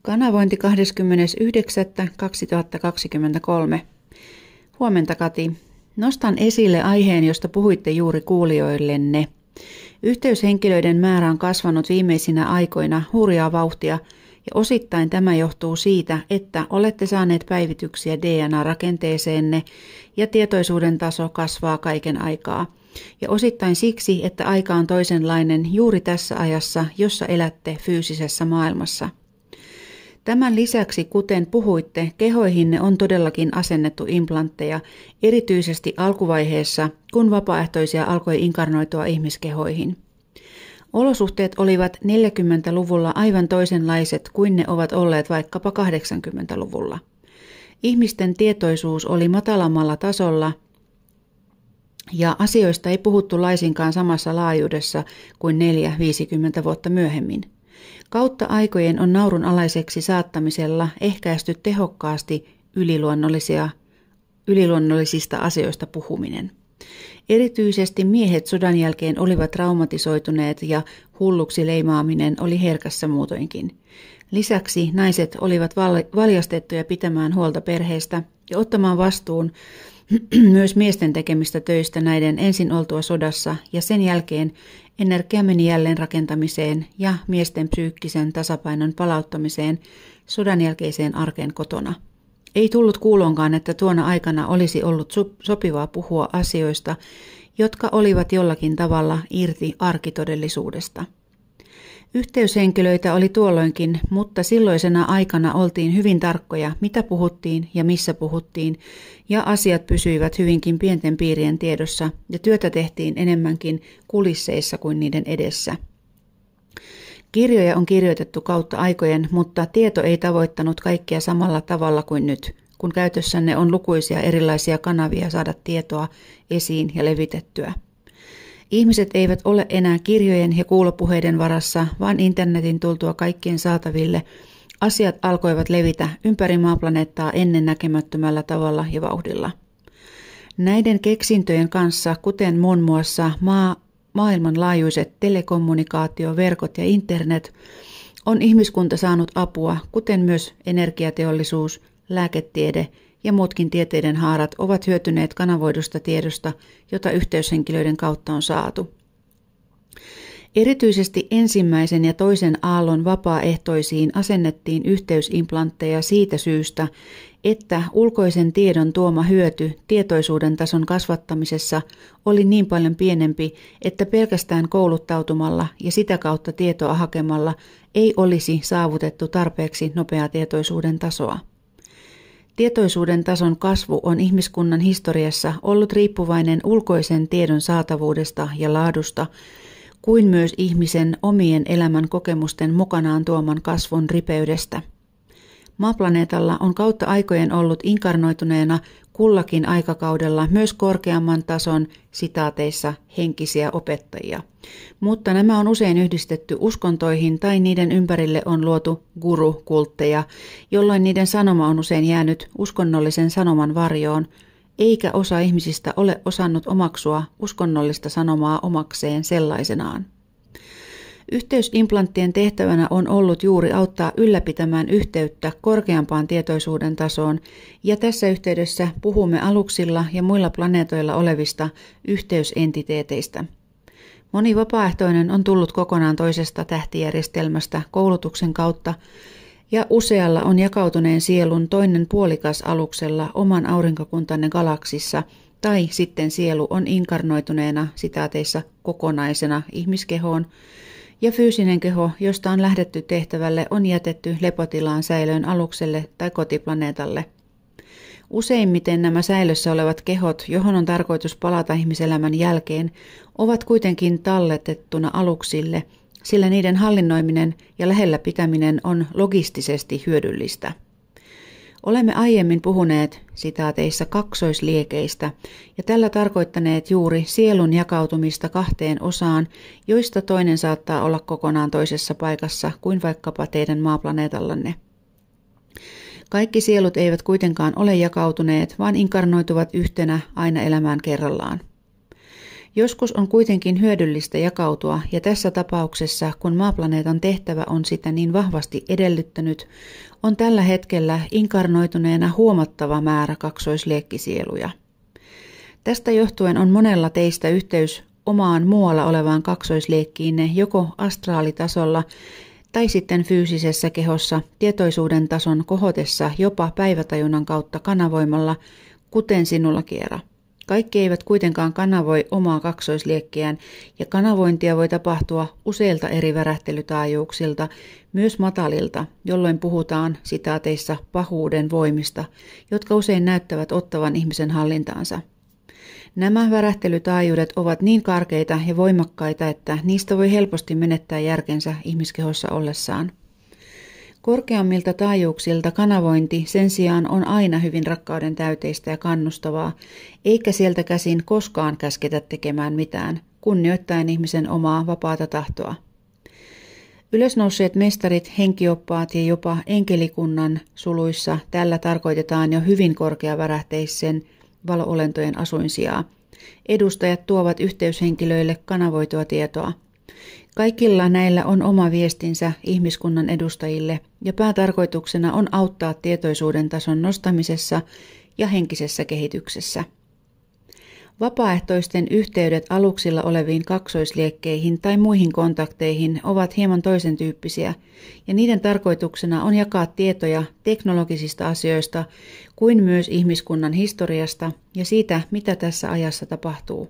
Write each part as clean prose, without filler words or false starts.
Kanavointi 20.9.2023. Huomenta, Kati. Nostan esille aiheen, josta puhuitte juuri kuulijoillenne. Yhteyshenkilöiden määrä on kasvanut viimeisinä aikoina hurjaa vauhtia, ja osittain tämä johtuu siitä, että olette saaneet päivityksiä DNA-rakenteeseenne ja tietoisuuden taso kasvaa kaiken aikaa. Ja osittain siksi, että aika on toisenlainen juuri tässä ajassa, jossa elätte fyysisessä maailmassa. Tämän lisäksi, kuten puhuitte, kehoihinne on todellakin asennettu implantteja, erityisesti alkuvaiheessa, kun vapaaehtoisia alkoi inkarnoitua ihmiskehoihin. Olosuhteet olivat 40-luvulla aivan toisenlaiset kuin ne ovat olleet vaikkapa 80-luvulla. Ihmisten tietoisuus oli matalammalla tasolla ja asioista ei puhuttu laisinkaan samassa laajuudessa kuin 4-50 vuotta myöhemmin. Kautta aikojen on naurunalaiseksi saattamisella ehkäisty tehokkaasti yliluonnollisista asioista puhuminen. Erityisesti miehet sodan jälkeen olivat traumatisoituneet ja hulluksi leimaaminen oli herkässä muutoinkin. Lisäksi naiset olivat valjastettuja pitämään huolta perheestä ja ottamaan vastuun myös miesten tekemistä töistä näiden ensin oltua sodassa ja sen jälkeen energia meni jälleen rakentamiseen ja miesten psyykkisen tasapainon palauttamiseen sodan jälkeiseen arkeen kotona. Ei tullut kuuloonkaan, että tuona aikana olisi ollut sopivaa puhua asioista, jotka olivat jollakin tavalla irti arkitodellisuudesta. Yhteyshenkilöitä oli tuolloinkin, mutta silloisena aikana oltiin hyvin tarkkoja, mitä puhuttiin ja missä puhuttiin, ja asiat pysyivät hyvinkin pienten piirien tiedossa, ja työtä tehtiin enemmänkin kulisseissa kuin niiden edessä. Kirjoja on kirjoitettu kautta aikojen, mutta tieto ei tavoittanut kaikkia samalla tavalla kuin nyt, kun käytössänne on lukuisia erilaisia kanavia saada tietoa esiin ja levitettyä. Ihmiset eivät ole enää kirjojen ja kuulopuheiden varassa, vaan internetin tultua kaikkien saataville asiat alkoivat levitä ympäri maaplaneettaa ennen näkemättömällä tavalla ja vauhdilla. Näiden keksintöjen kanssa, kuten muun muassa maailmanlaajuiset telekommunikaatioverkot ja internet, on ihmiskunta saanut apua, kuten myös energiateollisuus, lääketiede ja muutkin tieteiden haarat ovat hyötyneet kanavoidusta tiedosta, jota yhteyshenkilöiden kautta on saatu. Erityisesti ensimmäisen ja toisen aallon vapaaehtoisiin asennettiin yhteysimplantteja siitä syystä, että ulkoisen tiedon tuoma hyöty tietoisuuden tason kasvattamisessa oli niin paljon pienempi, että pelkästään kouluttautumalla ja sitä kautta tietoa hakemalla ei olisi saavutettu tarpeeksi nopeaa tietoisuuden tasoa. Tietoisuuden tason kasvu on ihmiskunnan historiassa ollut riippuvainen ulkoisen tiedon saatavuudesta ja laadusta, kuin myös ihmisen omien elämän kokemusten mukanaan tuoman kasvun ripeydestä. Maaplaneetalla on kautta aikojen ollut inkarnoituneena kullakin aikakaudella myös korkeamman tason sitaateissa henkisiä opettajia, mutta nämä on usein yhdistetty uskontoihin tai niiden ympärille on luotu guru-kultteja, jolloin niiden sanoma on usein jäänyt uskonnollisen sanoman varjoon, eikä osa ihmisistä ole osannut omaksua uskonnollista sanomaa omakseen sellaisenaan. Yhteysimplanttien tehtävänä on ollut juuri auttaa ylläpitämään yhteyttä korkeampaan tietoisuuden tasoon, ja tässä yhteydessä puhumme aluksilla ja muilla planeetoilla olevista yhteysentiteeteistä. Moni vapaaehtoinen on tullut kokonaan toisesta tähtijärjestelmästä koulutuksen kautta, ja usealla on jakautuneen sielun toinen puolikas aluksella oman aurinkokuntanne galaksissa, tai sitten sielu on inkarnoituneena sitaateissa kokonaisena ihmiskehoon, ja fyysinen keho, josta on lähdetty tehtävälle, on jätetty lepotilaan säilöön alukselle tai kotiplaneetalle. Useimmiten nämä säilössä olevat kehot, johon on tarkoitus palata ihmiselämän jälkeen, ovat kuitenkin talletettuna aluksille, sillä niiden hallinnoiminen ja lähellä pitäminen on logistisesti hyödyllistä. Olemme aiemmin puhuneet sitaateissa kaksoisliekeistä ja tällä tarkoittaneet juuri sielun jakautumista kahteen osaan, joista toinen saattaa olla kokonaan toisessa paikassa kuin vaikkapa teidän maaplaneetallanne. Kaikki sielut eivät kuitenkaan ole jakautuneet, vaan inkarnoituvat yhtenä aina elämään kerrallaan. Joskus on kuitenkin hyödyllistä jakautua, ja tässä tapauksessa, kun maaplaneetan tehtävä on sitä niin vahvasti edellyttänyt, on tällä hetkellä inkarnoituneena huomattava määrä kaksoisliekkisieluja. Tästä johtuen on monella teistä yhteys omaan muualla olevaan kaksoisliekkiinne joko astraalitasolla tai sitten fyysisessä kehossa tietoisuuden tason kohotessa jopa päivätajunnan kautta kanavoimalla, kuten sinulla, Kiera. Kaikki eivät kuitenkaan kanavoi omaa kaksoisliekkiään, ja kanavointia voi tapahtua useilta eri värähtelytaajuuksilta, myös matalilta, jolloin puhutaan sitaateissa pahuuden voimista, jotka usein näyttävät ottavan ihmisen hallintaansa. Nämä värähtelytaajuudet ovat niin karkeita ja voimakkaita, että niistä voi helposti menettää järkensä ihmiskehossa ollessaan. Korkeammilta taajuuksilta kanavointi sen sijaan on aina hyvin rakkauden täyteistä ja kannustavaa, eikä sieltä käsin koskaan käsketä tekemään mitään, kunnioittaen ihmisen omaa vapaata tahtoa. Ylösnousseet mestarit, henkioppaat ja jopa enkelikunnan suluissa tällä tarkoitetaan jo hyvin korkeavärähteisen valo-olentojen asuinsijaa. Edustajat tuovat yhteyshenkilöille kanavoitua tietoa. Kaikilla näillä on oma viestinsä ihmiskunnan edustajille ja päätarkoituksena on auttaa tietoisuuden tason nostamisessa ja henkisessä kehityksessä. Vapaaehtoisten yhteydet aluksilla oleviin kaksoisliekkeihin tai muihin kontakteihin ovat hieman toisen tyyppisiä, ja niiden tarkoituksena on jakaa tietoja teknologisista asioista kuin myös ihmiskunnan historiasta ja siitä, mitä tässä ajassa tapahtuu.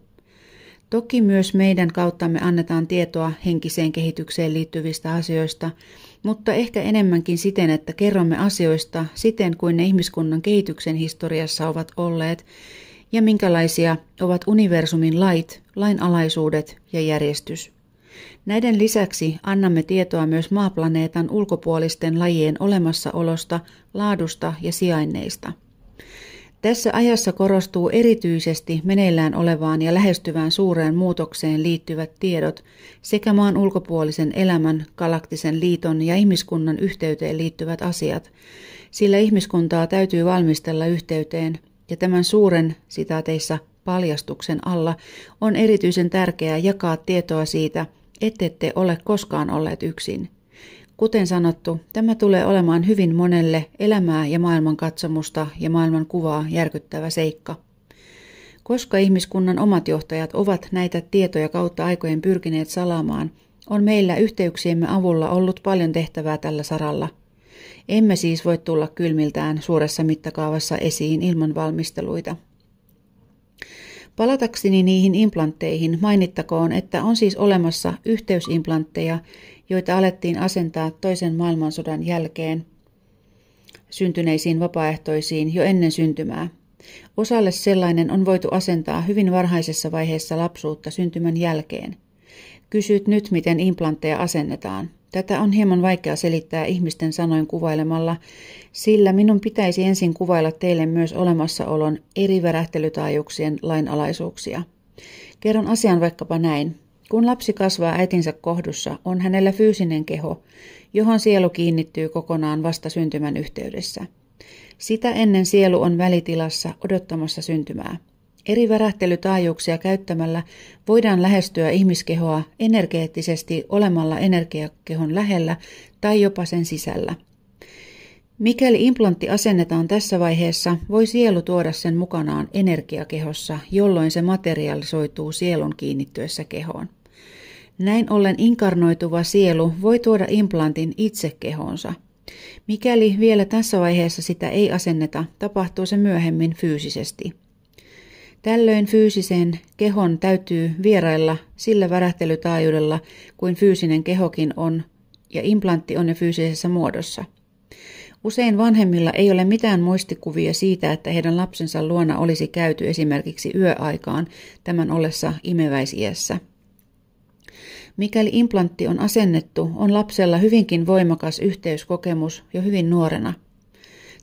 Toki myös meidän kauttamme annetaan tietoa henkiseen kehitykseen liittyvistä asioista, mutta ehkä enemmänkin siten, että kerromme asioista siten kuin ne ihmiskunnan kehityksen historiassa ovat olleet ja minkälaisia ovat universumin lait, lainalaisuudet ja järjestys. Näiden lisäksi annamme tietoa myös maaplaneetan ulkopuolisten lajien olemassaolosta, laadusta ja sijainneista. Tässä ajassa korostuu erityisesti meneillään olevaan ja lähestyvään suureen muutokseen liittyvät tiedot sekä maan ulkopuolisen elämän, galaktisen liiton ja ihmiskunnan yhteyteen liittyvät asiat, sillä ihmiskuntaa täytyy valmistella yhteyteen ja tämän suuren sitaateissa paljastuksen alla on erityisen tärkeää jakaa tietoa siitä, ettette ole koskaan olleet yksin. Kuten sanottu, tämä tulee olemaan hyvin monelle elämää ja maailmankatsomusta ja maailmankuvaa järkyttävä seikka. Koska ihmiskunnan omat johtajat ovat näitä tietoja kautta aikojen pyrkineet salaamaan, on meillä yhteyksiemme avulla ollut paljon tehtävää tällä saralla. Emme siis voi tulla kylmiltään suuressa mittakaavassa esiin ilman valmisteluita. Palatakseni niihin implantteihin mainittakoon, että on siis olemassa yhteysimplantteja, joita alettiin asentaa toisen maailmansodan jälkeen syntyneisiin vapaaehtoisiin jo ennen syntymää. Osalle sellainen on voitu asentaa hyvin varhaisessa vaiheessa lapsuutta syntymän jälkeen. Kysyt nyt, miten implantteja asennetaan. Tätä on hieman vaikea selittää ihmisten sanoin kuvailemalla, sillä minun pitäisi ensin kuvailla teille myös olemassaolon eri värähtelytaajuuksien lainalaisuuksia. Kerron asian vaikkapa näin. Kun lapsi kasvaa äitinsä kohdussa, on hänellä fyysinen keho, johon sielu kiinnittyy kokonaan vasta syntymän yhteydessä. Sitä ennen sielu on välitilassa odottamassa syntymää. Eri värähtelytaajuuksia käyttämällä voidaan lähestyä ihmiskehoa energeettisesti olemalla energiakehon lähellä tai jopa sen sisällä. Mikäli implantti asennetaan tässä vaiheessa, voi sielu tuoda sen mukanaan energiakehossa, jolloin se materialisoituu sielun kiinnittyessä kehoon. Näin ollen inkarnoituva sielu voi tuoda implantin itse kehoonsa. Mikäli vielä tässä vaiheessa sitä ei asenneta, tapahtuu se myöhemmin fyysisesti. Tällöin fyysisen kehon täytyy vierailla sillä värähtelytaajuudella kuin fyysinen kehokin on, ja implantti on jo fyysisessä muodossa. Usein vanhemmilla ei ole mitään muistikuvia siitä, että heidän lapsensa luona olisi käyty esimerkiksi yöaikaan tämän ollessa imeväisiässä. Mikäli implantti on asennettu, on lapsella hyvinkin voimakas yhteyskokemus jo hyvin nuorena.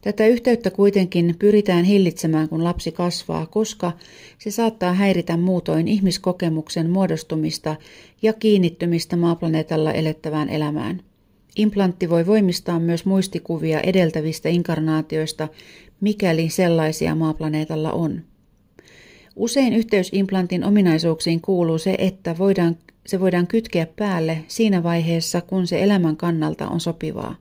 Tätä yhteyttä kuitenkin pyritään hillitsemään, kun lapsi kasvaa, koska se saattaa häiritä muutoin ihmiskokemuksen muodostumista ja kiinnittymistä maaplaneetalla elettävään elämään. Implantti voi voimistaa myös muistikuvia edeltävistä inkarnaatioista, mikäli sellaisia maaplaneetalla on. Usein yhteysimplantin ominaisuuksiin kuuluu se, että se voidaan kytkeä päälle siinä vaiheessa, kun se elämän kannalta on sopivaa.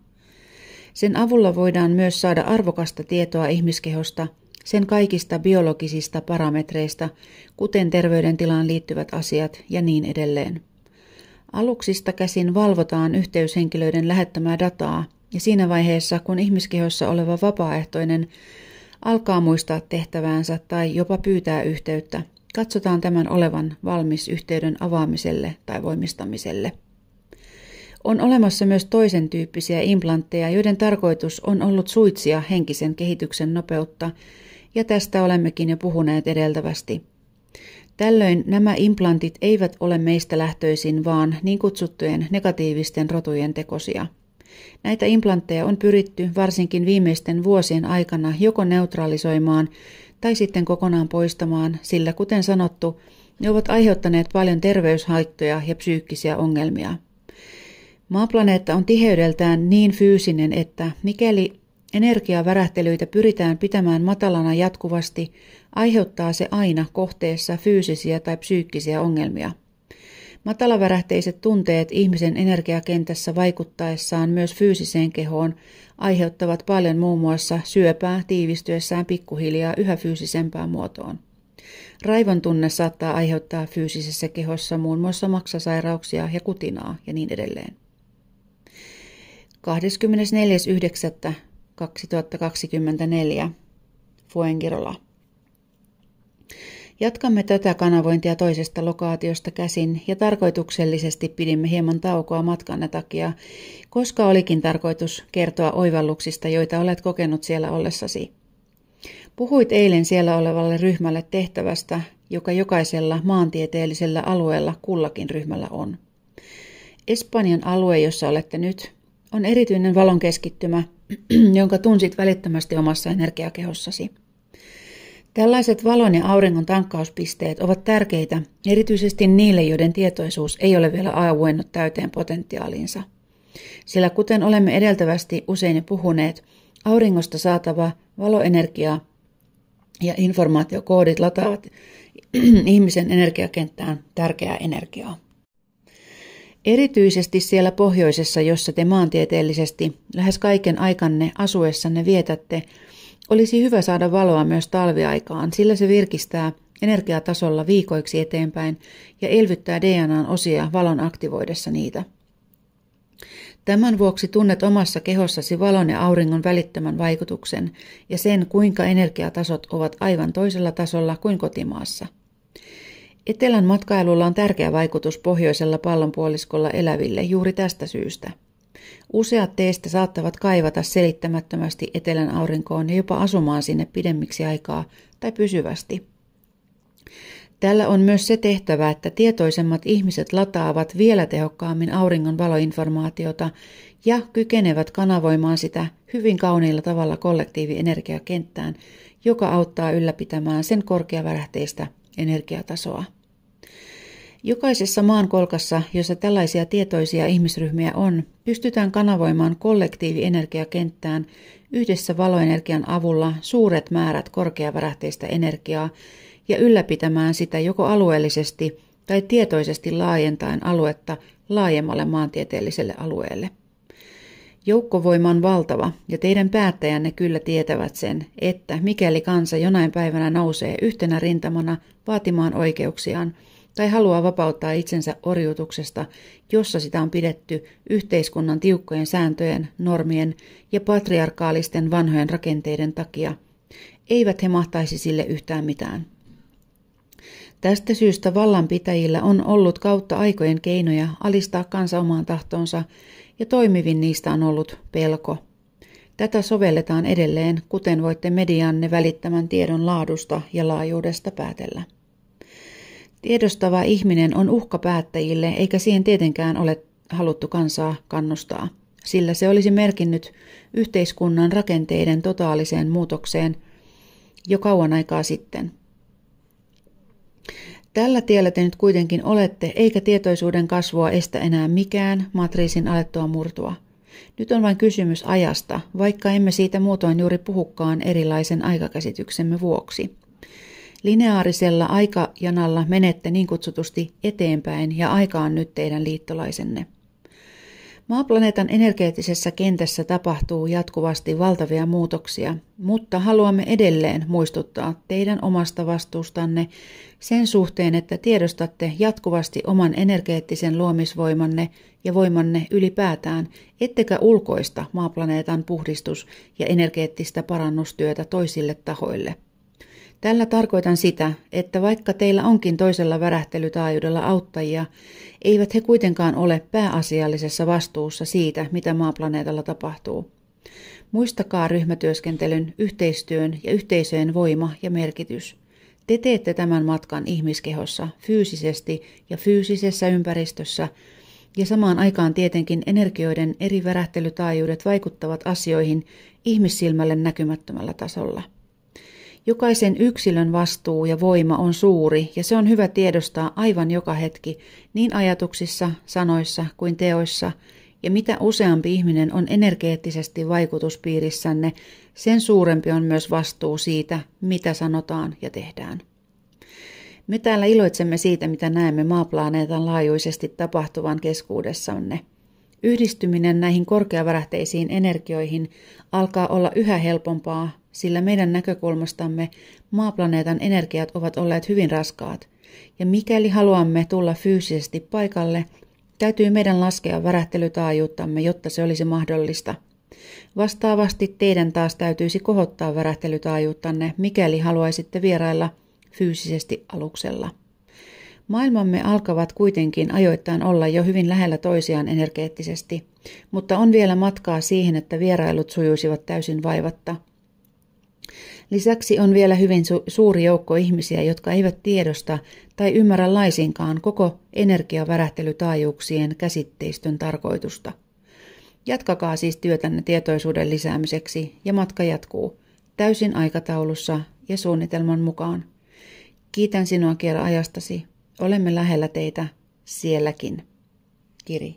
Sen avulla voidaan myös saada arvokasta tietoa ihmiskehosta, sen kaikista biologisista parametreista, kuten terveydentilaan liittyvät asiat ja niin edelleen. Aluksista käsin valvotaan yhteyshenkilöiden lähettämää dataa, ja siinä vaiheessa, kun ihmiskehossa oleva vapaaehtoinen alkaa muistaa tehtäväänsä tai jopa pyytää yhteyttä, katsotaan tämän olevan valmis yhteyden avaamiselle tai voimistamiselle. On olemassa myös toisen tyyppisiä implantteja, joiden tarkoitus on ollut suitsia henkisen kehityksen nopeutta, ja tästä olemmekin jo puhuneet edeltävästi. Tällöin nämä implantit eivät ole meistä lähtöisin, vaan niin kutsuttujen negatiivisten rotujen tekosia. Näitä implantteja on pyritty varsinkin viimeisten vuosien aikana joko neutralisoimaan tai sitten kokonaan poistamaan, sillä kuten sanottu, ne ovat aiheuttaneet paljon terveyshaittoja ja psyykkisiä ongelmia. Maaplaneetta on tiheydeltään niin fyysinen, että mikäli energiavärähtelyitä pyritään pitämään matalana jatkuvasti, aiheuttaa se aina kohteessa fyysisiä tai psyykkisiä ongelmia. Matalavärähteiset tunteet ihmisen energiakentässä vaikuttaessaan myös fyysiseen kehoon aiheuttavat paljon muun muassa syöpää tiivistyessään pikkuhiljaa yhä fyysisempään muotoon. Raivon tunne saattaa aiheuttaa fyysisessä kehossa muun muassa maksasairauksia ja kutinaa ja niin edelleen. 24.9.2024 Fuengirola. Jatkamme tätä kanavointia toisesta lokaatiosta käsin ja tarkoituksellisesti pidimme hieman taukoa matkanne takia, koska olikin tarkoitus kertoa oivalluksista, joita olet kokenut siellä ollessasi. Puhuit eilen siellä olevalle ryhmälle tehtävästä, joka jokaisella maantieteellisellä alueella kullakin ryhmällä on. Espanjan alue, jossa olette nyt, on erityinen valon keskittymä, jonka tunsit välittömästi omassa energiakehossasi. Tällaiset valon ja auringon tankkauspisteet ovat tärkeitä erityisesti niille, joiden tietoisuus ei ole vielä auennut täyteen potentiaaliinsa. Sillä kuten olemme edeltävästi usein jo puhuneet, auringosta saatava valoenergia ja informaatiokoodit lataavat ihmisen energiakenttään tärkeää energiaa. Erityisesti siellä pohjoisessa, jossa te maantieteellisesti lähes kaiken aikanne asuessanne vietätte, olisi hyvä saada valoa myös talviaikaan, sillä se virkistää energiatasolla viikoiksi eteenpäin ja elvyttää DNAn osia valon aktivoidessa niitä. Tämän vuoksi tunnet omassa kehossasi valon ja auringon välittömän vaikutuksen ja sen, kuinka energiatasot ovat aivan toisella tasolla kuin kotimaassa. Etelän matkailulla on tärkeä vaikutus pohjoisella pallonpuoliskolla eläville juuri tästä syystä. Useat teistä saattavat kaivata selittämättömästi etelän aurinkoon ja jopa asumaan sinne pidemmiksi aikaa tai pysyvästi. Tällä on myös se tehtävä, että tietoisemmat ihmiset lataavat vielä tehokkaammin auringon valoinformaatiota ja kykenevät kanavoimaan sitä hyvin kauniilla tavalla kollektiivienergiakenttään, joka auttaa ylläpitämään sen korkeavärähteistä energiatasoa. Jokaisessa maankolkassa, jossa tällaisia tietoisia ihmisryhmiä on, pystytään kanavoimaan kollektiivienergiakenttään yhdessä valoenergian avulla suuret määrät korkeavärähteistä energiaa ja ylläpitämään sitä joko alueellisesti tai tietoisesti laajentaen aluetta laajemmalle maantieteelliselle alueelle. Joukkovoima on valtava ja teidän päättäjänne kyllä tietävät sen, että mikäli kansa jonain päivänä nousee yhtenä rintamana vaatimaan oikeuksiaan, tai haluaa vapauttaa itsensä orjuutuksesta, jossa sitä on pidetty yhteiskunnan tiukkojen sääntöjen, normien ja patriarkaalisten vanhojen rakenteiden takia, eivät he mahtaisi sille yhtään mitään. Tästä syystä vallanpitäjillä on ollut kautta aikojen keinoja alistaa kansa omaan tahtoonsa, ja toimivin niistä on ollut pelko. Tätä sovelletaan edelleen, kuten voitte medianne välittämän tiedon laadusta ja laajuudesta päätellä. Tiedostava ihminen on uhka päättäjille, eikä siihen tietenkään ole haluttu kansaa kannustaa. sillä se olisi merkinnyt yhteiskunnan rakenteiden totaaliseen muutokseen jo kauan aikaa sitten. Tällä tiellä te nyt kuitenkin olette, eikä tietoisuuden kasvua estä enää mikään matriisin alettua murtua. Nyt on vain kysymys ajasta, vaikka emme siitä muutoin juuri puhukaan erilaisen aikakäsityksemme vuoksi. Lineaarisella aikajanalla menette niin kutsutusti eteenpäin ja aika on nyt teidän liittolaisenne. Maaplaneetan energeettisessä kentässä tapahtuu jatkuvasti valtavia muutoksia, mutta haluamme edelleen muistuttaa teidän omasta vastuustanne sen suhteen, että tiedostatte jatkuvasti oman energeettisen luomisvoimanne ja voimanne ylipäätään, ettekä ulkoista maaplaneetan puhdistus- ja energeettistä parannustyötä toisille tahoille. Tällä tarkoitan sitä, että vaikka teillä onkin toisella värähtelytaajuudella auttajia, eivät he kuitenkaan ole pääasiallisessa vastuussa siitä, mitä maaplaneetalla tapahtuu. Muistakaa ryhmätyöskentelyn, yhteistyön ja yhteisöjen voima ja merkitys. Te teette tämän matkan ihmiskehossa, fyysisesti ja fyysisessä ympäristössä, ja samaan aikaan tietenkin energioiden eri värähtelytaajuudet vaikuttavat asioihin ihmissilmälle näkymättömällä tasolla. Jokaisen yksilön vastuu ja voima on suuri ja se on hyvä tiedostaa aivan joka hetki niin ajatuksissa, sanoissa kuin teoissa ja mitä useampi ihminen on energeettisesti vaikutuspiirissänne, sen suurempi on myös vastuu siitä, mitä sanotaan ja tehdään. Me täällä iloitsemme siitä, mitä näemme maaplaneetan laajuisesti tapahtuvan keskuudessanne. Yhdistyminen näihin korkeavärähteisiin energioihin alkaa olla yhä helpompaa, sillä meidän näkökulmastamme maaplaneetan energiat ovat olleet hyvin raskaat, ja mikäli haluamme tulla fyysisesti paikalle, täytyy meidän laskea värähtelytaajuuttamme, jotta se olisi mahdollista. Vastaavasti teidän taas täytyisi kohottaa värähtelytaajuuttanne, mikäli haluaisitte vierailla fyysisesti aluksella. Maailmamme alkavat kuitenkin ajoittain olla jo hyvin lähellä toisiaan energeettisesti, mutta on vielä matkaa siihen, että vierailut sujuisivat täysin vaivatta. Lisäksi on vielä hyvin suuri joukko ihmisiä, jotka eivät tiedosta tai ymmärrä laisinkaan koko energiavärähtelytaajuuksien käsitteistön tarkoitusta. Jatkakaa siis työtänne tietoisuuden lisäämiseksi ja matka jatkuu täysin aikataulussa ja suunnitelman mukaan. Kiitän sinua Kiera ajastasi. Olemme lähellä teitä sielläkin. Kiri.